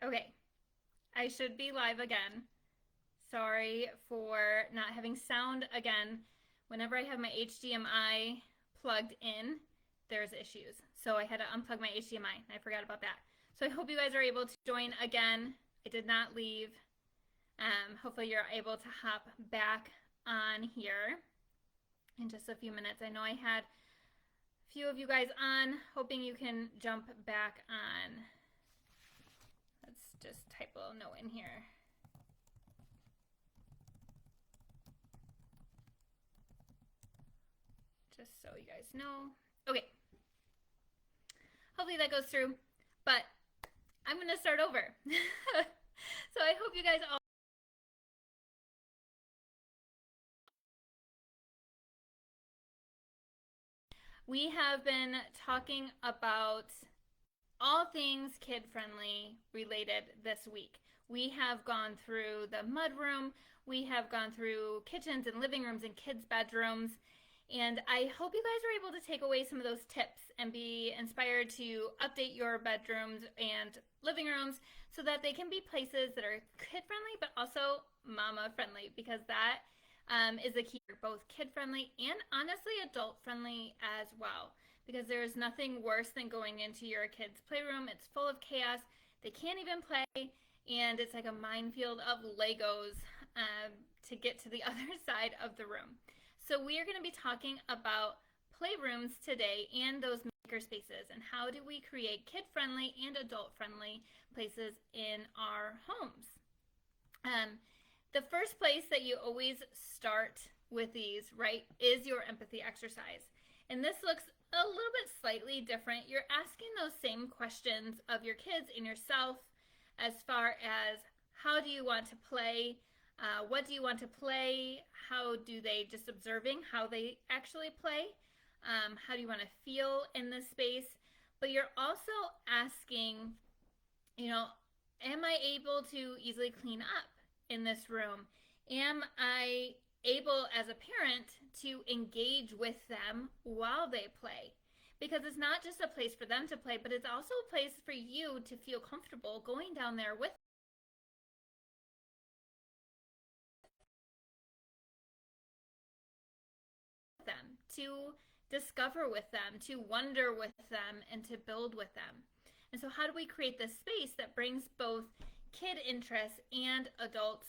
Okay, I should be live again. Sorry for not having sound again. Whenever I have my HDMI plugged in, there's issues. So I had to unplug my HDMI, and I forgot about that. So I hope you guys are able to join again. I did not leave. Hopefully you're able to hop back on here in just a few minutes. I know I had a few of you guys on, hoping you can jump back on. Let's just type a little note in here. Just so you guys know. Okay. Hopefully that goes through. But I'm going to start over. So I hope you guys all. We have been talking about all things kid friendly related this week. We have gone through the mudroom, we have gone through kitchens and living rooms and kids' bedrooms, and I hope you guys are able to take away some of those tips and be inspired to update your bedrooms and living rooms so that they can be places that are kid friendly but also mama friendly, because that is the key, both kid friendly and honestly adult friendly as well. Because there is nothing worse than going into your kid's playroom. It's full of chaos. They can't even play, and it's like a minefield of Legos to get to the other side of the room. So we are going to be talking about playrooms today and those maker spaces, and how do we create kid-friendly and adult-friendly places in our homes. The first place that you always start with these, right, is your empathy exercise. And this looks a little bit slightly different. You're asking those same questions of your kids and yourself, as far as how do you want to play, what do you want to play, how do they, just observing how they actually play, how do you want to feel in this space. But you're also asking, am I able to easily clean up in this room? Am I able as a parent to engage with them while they play? Because it's not just a place for them to play, but it's also a place for you to feel comfortable going down there with them, to discover with them, to wonder with them, and to build with them. And so how do we create this space that brings both kid interests and adults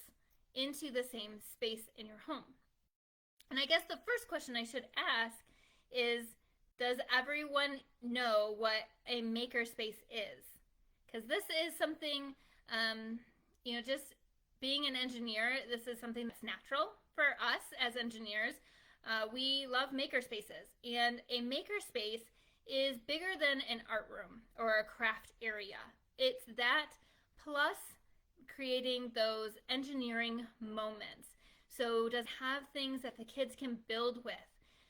into the same space in your home? And I guess the first question I should ask is, does everyone know what a makerspace is? Because this is something, just being an engineer, this is something that's natural for us as engineers. We love makerspaces, and a makerspace is bigger than an art room or a craft area. It's that plus creating those engineering moments. So does it have things that the kids can build with?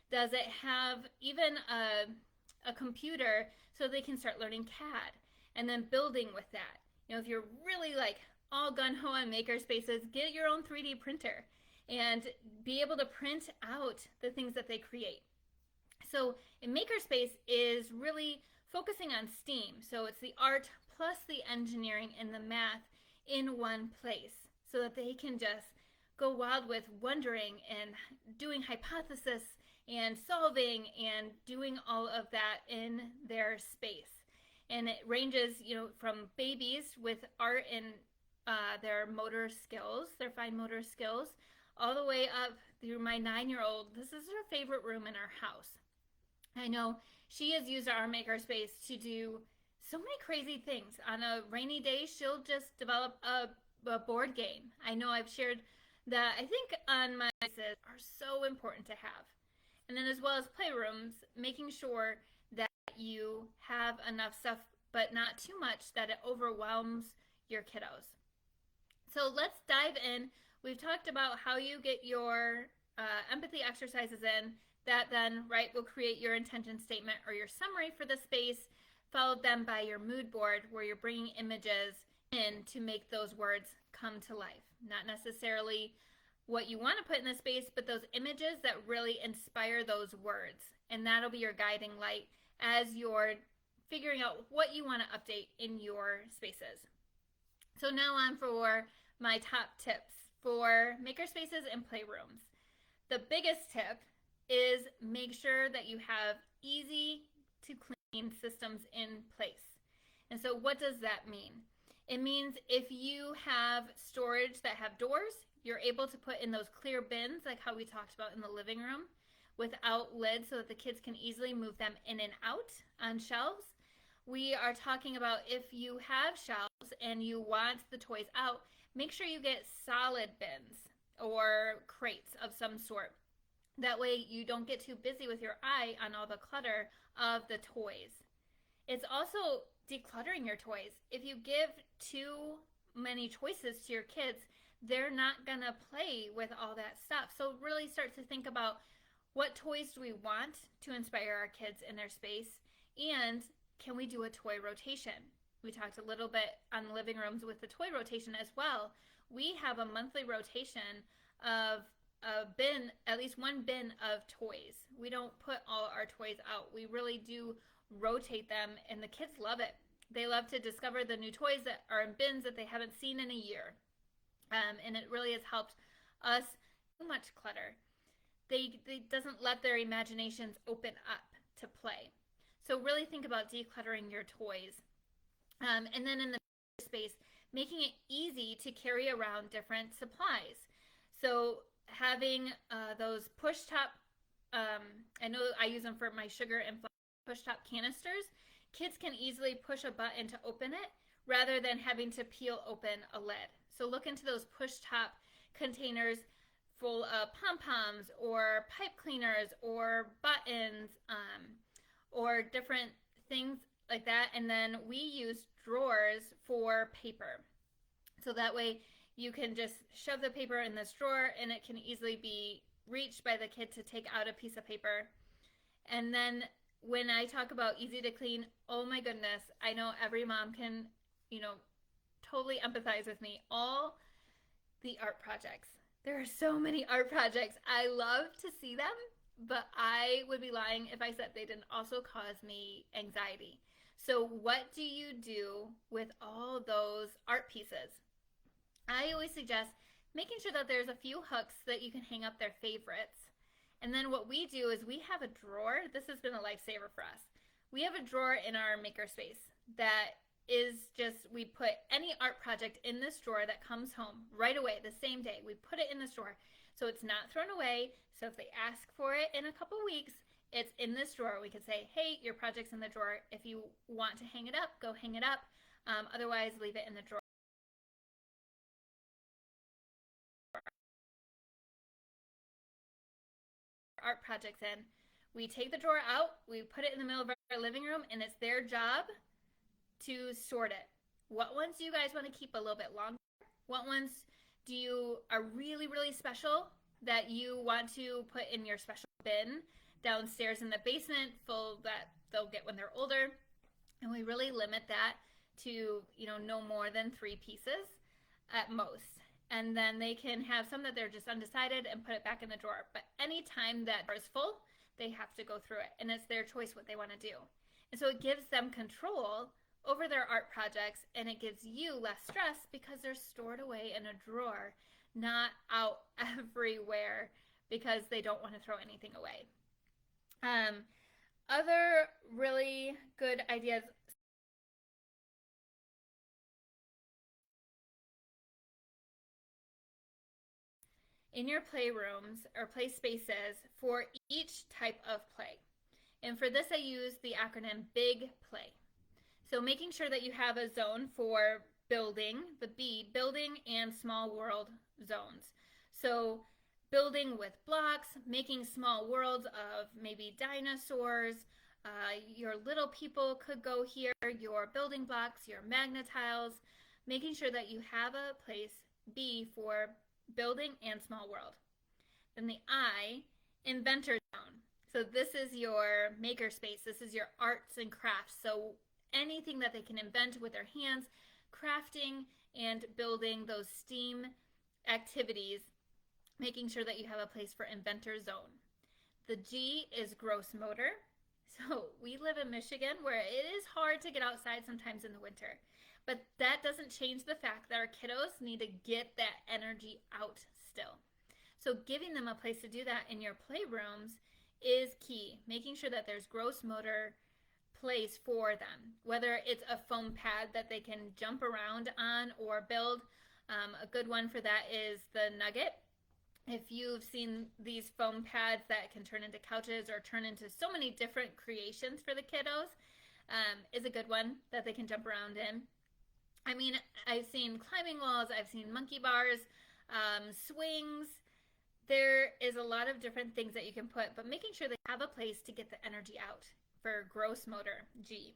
Does it have even a computer so they can start learning CAD and then building with that? If you're really like all gung-ho on maker spaces, get your own 3D printer and be able to print out the things that they create. So a makerspace is really focusing on STEAM. So it's the art plus the engineering and the math in one place, so that they can just go wild with wondering and doing hypothesis and solving and doing all of that in their space. And it ranges, from babies with art and their motor skills, their fine motor skills, all the way up through my 9-year-old. This is her favorite room in our house. I know she has used our makerspace to do so many crazy things. On a rainy day, she'll just develop a board game. I know I've shared that. I think on my spaces are so important to have. And then as well as playrooms, making sure that you have enough stuff, but not too much that it overwhelms your kiddos. So let's dive in. We've talked about how you get your empathy exercises in. That then, right, will create your intention statement or your summary for the space, followed then by your mood board, where you're bringing images in to make those words come to life. Not necessarily what you want to put in the space, but those images that really inspire those words. And that'll be your guiding light as you're figuring out what you want to update in your spaces. So now on for my top tips for makerspaces and playrooms. The biggest tip is make sure that you have easy to clean systems in place. And so what does that mean? It means if you have storage that have doors, you're able to put in those clear bins like how we talked about in the living room without lids so that the kids can easily move them in and out on shelves. We are talking about if you have shelves and you want the toys out, make sure you get solid bins or crates of some sort. That way you don't get too busy with your eye on all the clutter of the toys. It's also decluttering your toys. If you give too many choices to your kids, they're not gonna play with all that stuff. So really start to think about what toys do we want to inspire our kids in their space, and can we do a toy rotation? We talked a little bit on living rooms with the toy rotation as well. We have a monthly rotation of a bin, at least one bin of toys. We don't put all our toys out. We really do rotate them, and the kids love it. They love to discover the new toys that are in bins that they haven't seen in a year. And it really has helped us too much clutter. They doesn't let their imaginations open up to play. So really think about decluttering your toys. And then in the space, making it easy to carry around different supplies. So having those push top, I know I use them for my sugar and push top canisters. Kids can easily push a button to open it rather than having to peel open a lid. So look into those push top containers full of pom-poms or pipe cleaners or buttons or different things like that. And then we use drawers for paper. So that way you can just shove the paper in this drawer and it can easily be reached by the kid to take out a piece of paper. And then when I talk about easy to clean, oh my goodness, I know every mom can, totally empathize with me. All the art projects. There are so many art projects. I love to see them, but I would be lying if I said they didn't also cause me anxiety. So what do you do with all those art pieces? I always suggest making sure that there's a few hooks so that you can hang up their favorites. And then what we do is we have a drawer. This has been a lifesaver for us. We have a drawer in our makerspace that is just, we put any art project in this drawer that comes home right away, the same day. We put it in this drawer so it's not thrown away. So if they ask for it in a couple weeks, it's in this drawer. We could say, hey, your project's in the drawer. If you want to hang it up, go hang it up. Otherwise, leave it in the drawer. Art projects in. We take the drawer out, we put it in the middle of our living room, and it's their job to sort it. What ones do you guys want to keep a little bit longer? What ones do you are really, really special that you want to put in your special bin downstairs in the basement full that they'll get when they're older? And we really limit that to, no more than 3 pieces at most. And then they can have some that they're just undecided and put it back in the drawer. But anytime that drawer is full, they have to go through it. And it's their choice what they want to do. And so it gives them control over their art projects, and it gives you less stress because they're stored away in a drawer, not out everywhere because they don't want to throw anything away. Other really good ideas. In your playrooms or play spaces for each type of play. And for this, I use the acronym B.I.G. So making sure that you have a zone for building, the B, building and small world zones. So building with blocks, making small worlds of maybe dinosaurs, your little people could go here, your building blocks, your magnetiles, making sure that you have a place, B, for building and small world. Then the I, inventor zone. So this is your makerspace. This is your arts and crafts. So anything that they can invent with their hands, crafting and building those STEAM activities, making sure that you have a place for inventor zone. The G is gross motor. So we live in Michigan where it is hard to get outside sometimes in the winter. But that doesn't change the fact that our kiddos need to get that energy out still. So giving them a place to do that in your playrooms is key. Making sure that there's gross motor place for them, whether it's a foam pad that they can jump around on or build. A good one for that is the Nugget. If you've seen these foam pads that can turn into couches or turn into so many different creations for the kiddos, is a good one that they can jump around in. I mean, I've seen climbing walls, I've seen monkey bars, swings. There is a lot of different things that you can put, but making sure they have a place to get the energy out for gross motor, G.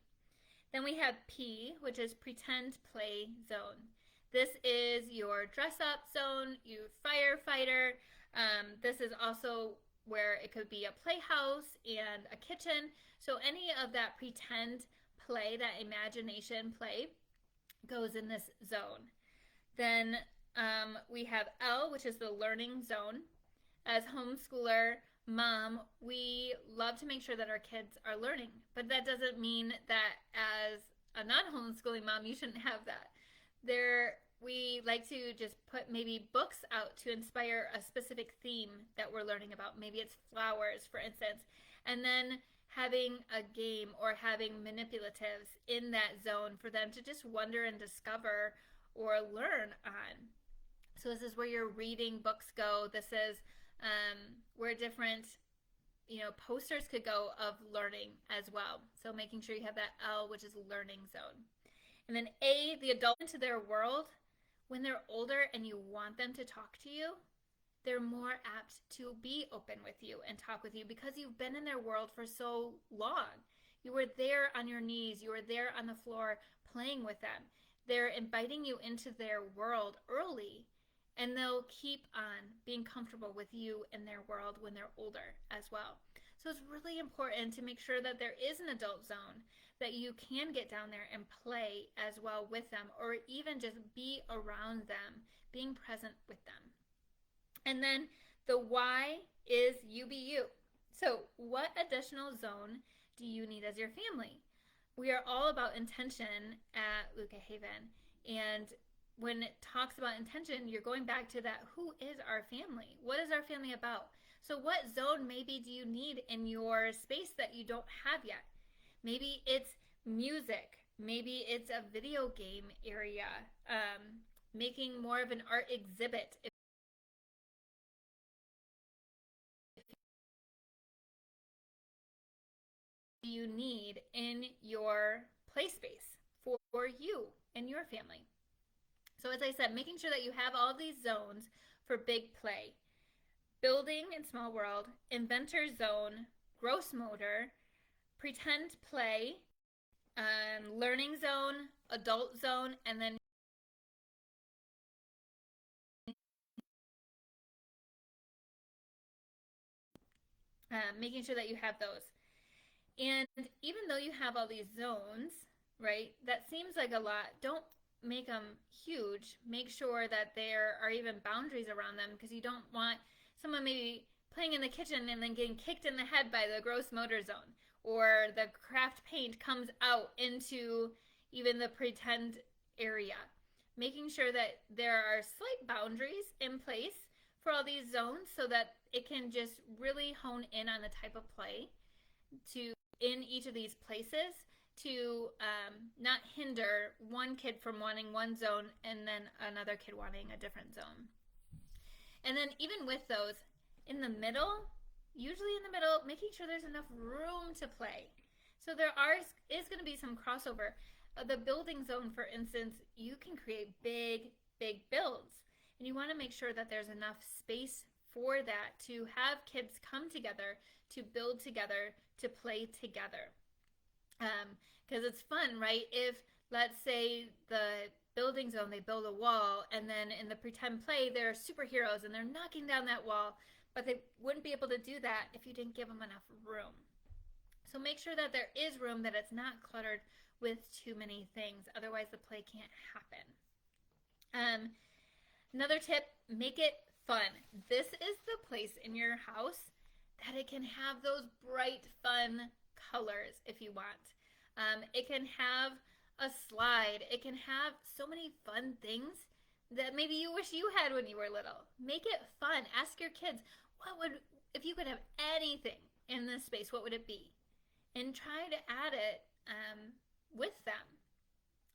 Then we have P, which is pretend play zone. This is your dress up zone, your firefighter. This is also where it could be a playhouse and a kitchen. So any of that pretend play, that imagination play, goes in this zone. Then we have L, which is the learning zone. As homeschooler mom, we love to make sure that our kids are learning, but that doesn't mean that as a non-homeschooling mom you shouldn't have that. We like to just put maybe books out to inspire a specific theme that we're learning about. Maybe it's flowers, for instance, and then having a game or having manipulatives in that zone for them to just wonder and discover or learn on. So this is where your reading books go. This is where different posters could go of learning as well. So making sure you have that L, which is learning zone. And then A, the adult into their world. When they're older and you want them to talk to you, they're more apt to be open with you and talk with you because you've been in their world for so long. You were there on your knees, you were there on the floor playing with them. They're inviting you into their world early, and they'll keep on being comfortable with you in their world when they're older as well. So it's really important to make sure that there is an adult zone that you can get down there and play as well with them, or even just be around them, being present with them. And then the Y is UBU. So what additional zone do you need as your family? We are all about intention at Luca Haven. And when it talks about intention, you're going back to that, who is our family? What is our family about? So what zone maybe do you need in your space that you don't have yet? Maybe it's music. Maybe it's a video game area. Making more of an art exhibit. You need in your play space for you and your family. So as I said, making sure that you have all these zones for big play. Building in small world, inventor zone, gross motor, pretend play, learning zone, adult zone, and then making sure that you have those. And even though you have all these zones, right, that seems like a lot. Don't make them huge. Make sure that there are even boundaries around them, because you don't want someone maybe playing in the kitchen and then getting kicked in the head by the gross motor zone, or the craft paint comes out into even the pretend area. Making sure that there are slight boundaries in place for all these zones so that it can just really hone in on the type of play to in each of these places to not hinder one kid from wanting one zone and then another kid wanting a different zone. And then even with those, in the middle, usually in the middle, making sure there's enough room to play. So there is going to be some crossover. The building zone, for instance, you can create big builds. And you want to make sure that there's enough space for that to have kids come together, to build together, to play together. Because it's fun, right? If, let's say, the building zone, they build a wall, and then in the pretend play, they're superheroes and they're knocking down that wall, but they wouldn't be able to do that if you didn't give them enough room. So make sure that there is room, that it's not cluttered with too many things. Otherwise, the play can't happen. Another tip, make it fun. This is the place in your house that it can have those bright, fun colors if you want. It can have a slide. It can have so many fun things that maybe you wish you had when you were little. Make it fun. Ask your kids, if you could have anything in this space, what would it be? And try to add it with them.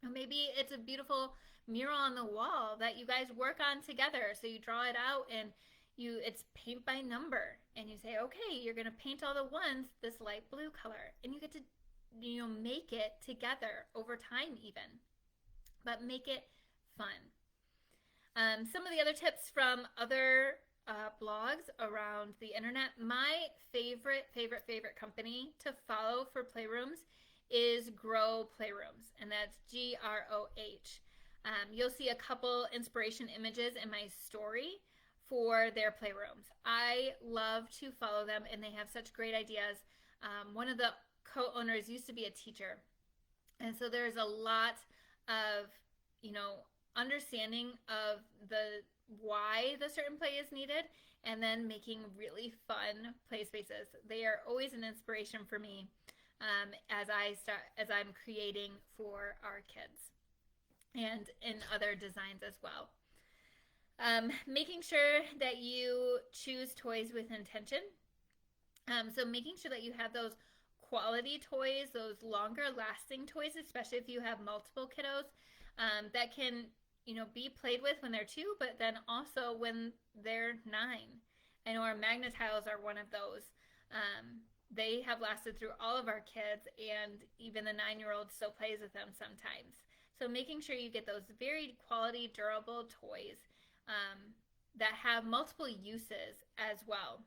Or maybe it's a beautiful mural on the wall that you guys work on together. So you draw it out and it's paint by number, and you say, okay, you're gonna paint all the ones this light blue color, and you get to make it together over time even, but make it fun. Some of the other tips from other blogs around the internet. My favorite company to follow for playrooms is Grow Playrooms, and that's Groh. You'll see a couple inspiration images in my story for their playrooms. I love to follow them, and they have such great ideas. One of the co-owners used to be a teacher, and so there's a lot of understanding of the why the certain play is needed, and then making really fun play spaces. They are always an inspiration for me as I'm creating for our kids and in other designs as well. Making sure that you choose toys with intention. So making sure that you have those quality toys, those longer lasting toys, especially if you have multiple kiddos, that can be played with when they're 2, but then also when they're 9. I know our Magnetiles are one of those. They have lasted through all of our kids, and even the 9-year-old still plays with them sometimes. So making sure you get those very quality, durable toys that have multiple uses as well.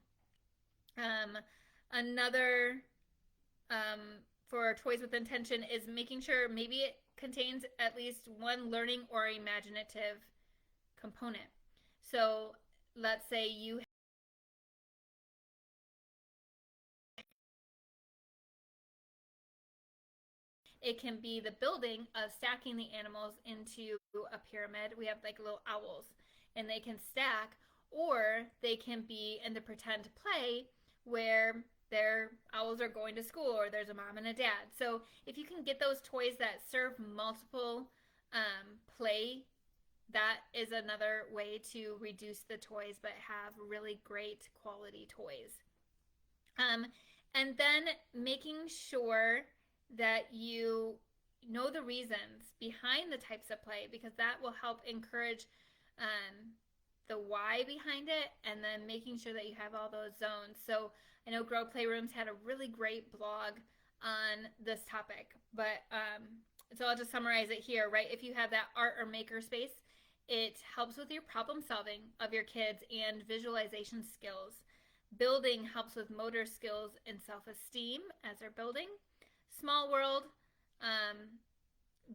Another for toys with intention is making sure maybe it contains at least one learning or imaginative component. So let's say it can be the building of stacking the animals into a pyramid. We have like little owls, and they can stack, or they can be in the pretend play where their owls are going to school, or there's a mom and a dad. So if you can get those toys that serve multiple play, that is another way to reduce the toys but have really great quality toys. And then making sure that you know the reasons behind the types of play, because that will help encourage the why behind it, and then making sure that you have all those zones. So I know Grow Playrooms had a really great blog on this topic, but so I'll just summarize it here, right? If you have that art or maker space, it helps with your problem solving of your kids and visualization skills. Building helps with motor skills and self-esteem as they're building. Small World,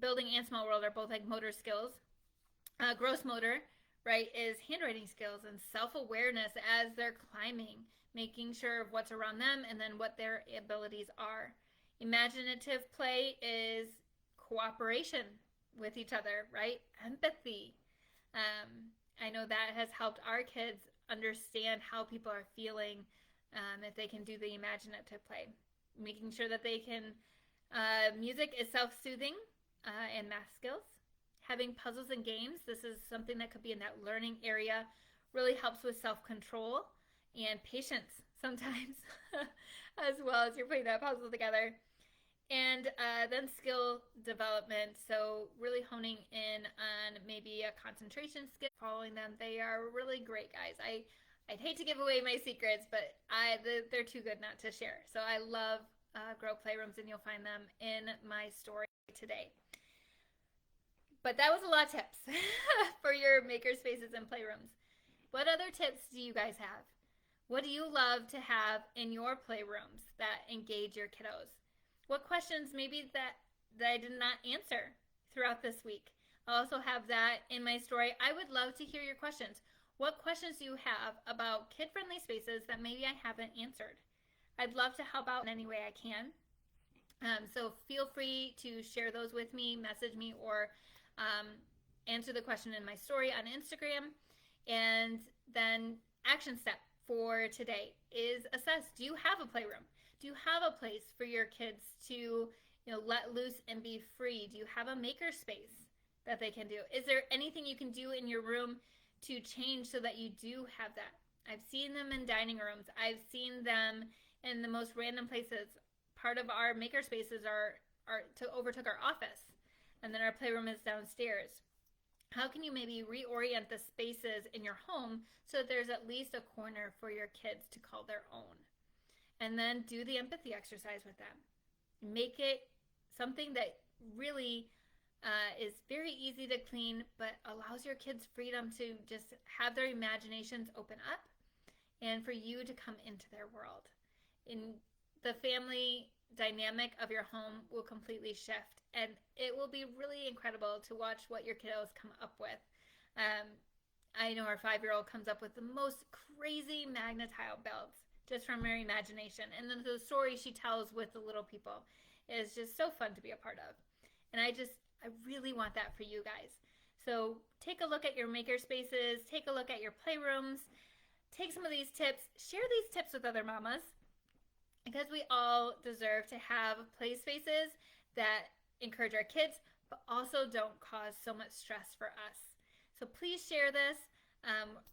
building and Small World are both like motor skills. Gross motor, right, is handwriting skills and self-awareness as they're climbing, making sure of what's around them and then what their abilities are. Imaginative play is cooperation with each other, right? Empathy. I know that has helped our kids understand how people are feeling if they can do the imaginative play. Making sure that they can, music is self-soothing and math skills. Having puzzles and games, this is something that could be in that learning area, really helps with self-control and patience sometimes as well as you're putting that puzzle together. And then skill development, so really honing in on maybe a concentration skill, following them. They are really great, guys. I'd hate to give away my secrets, but they're too good not to share. So I love Grow Playrooms, and you'll find them in my story today. But that was a lot of tips for your makerspaces and playrooms. What other tips do you guys have? What do you love to have in your playrooms that engage your kiddos? What questions maybe that I did not answer throughout this week? I also have that in my story. I would love to hear your questions. What questions do you have about kid-friendly spaces that maybe I haven't answered? I'd love to help out in any way I can. So feel free to share those with me, message me, or answer the question in my story on Instagram. And then action step for today is assess, do you have a playroom? Do you have a place for your kids to, let loose and be free? Do you have a makerspace that they can do? Is there anything you can do in your room to change so that you do have that? I've seen them in dining rooms. I've seen them in the most random places. Part of our makerspaces overtook our office, and then our playroom is downstairs. How can you maybe reorient the spaces in your home so that there's at least a corner for your kids to call their own? And then do the empathy exercise with them. Make it something that really is very easy to clean, but allows your kids freedom to just have their imaginations open up and for you to come into their world. In the family dynamic of your home will completely shift, and it will be really incredible to watch what your kiddos come up with. I know our 5-year-old comes up with the most crazy magnet tile builds just from her imagination, and then the stories she tells with the little people is just so fun to be a part of. And I really want that for you guys. So take a look at your makerspaces, take a look at your playrooms, take some of these tips, share these tips with other mamas, because we all deserve to have play spaces that encourage our kids, but also don't cause so much stress for us. So please share this.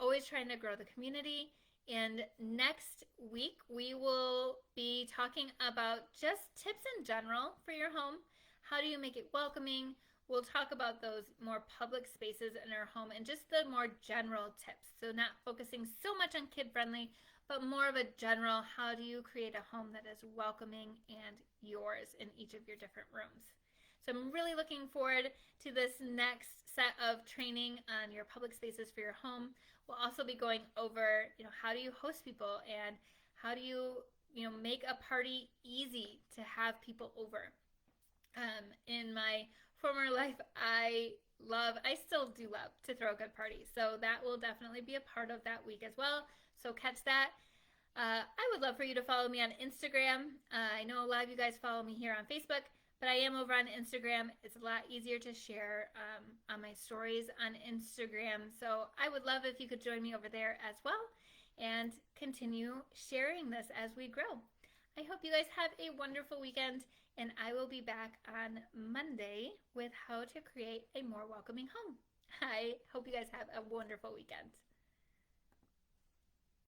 Always trying to grow the community. And next week, we will be talking about just tips in general for your home. How do you make it welcoming? We'll talk about those more public spaces in our home and just the more general tips. So not focusing so much on kid-friendly, but more of a general, how do you create a home that is welcoming and yours in each of your different rooms? So I'm really looking forward to this next set of training on your public spaces for your home. We'll also be going over, how do you host people and how do you, make a party easy to have people over. In my former life, I still do love to throw a good party. So that will definitely be a part of that week as well. So catch that. I would love for you to follow me on Instagram. I know a lot of you guys follow me here on Facebook, but I am over on Instagram. It's a lot easier to share on my stories on Instagram. So I would love if you could join me over there as well and continue sharing this as we grow. I hope you guys have a wonderful weekend, and I will be back on Monday with how to create a more welcoming home. I hope you guys have a wonderful weekend.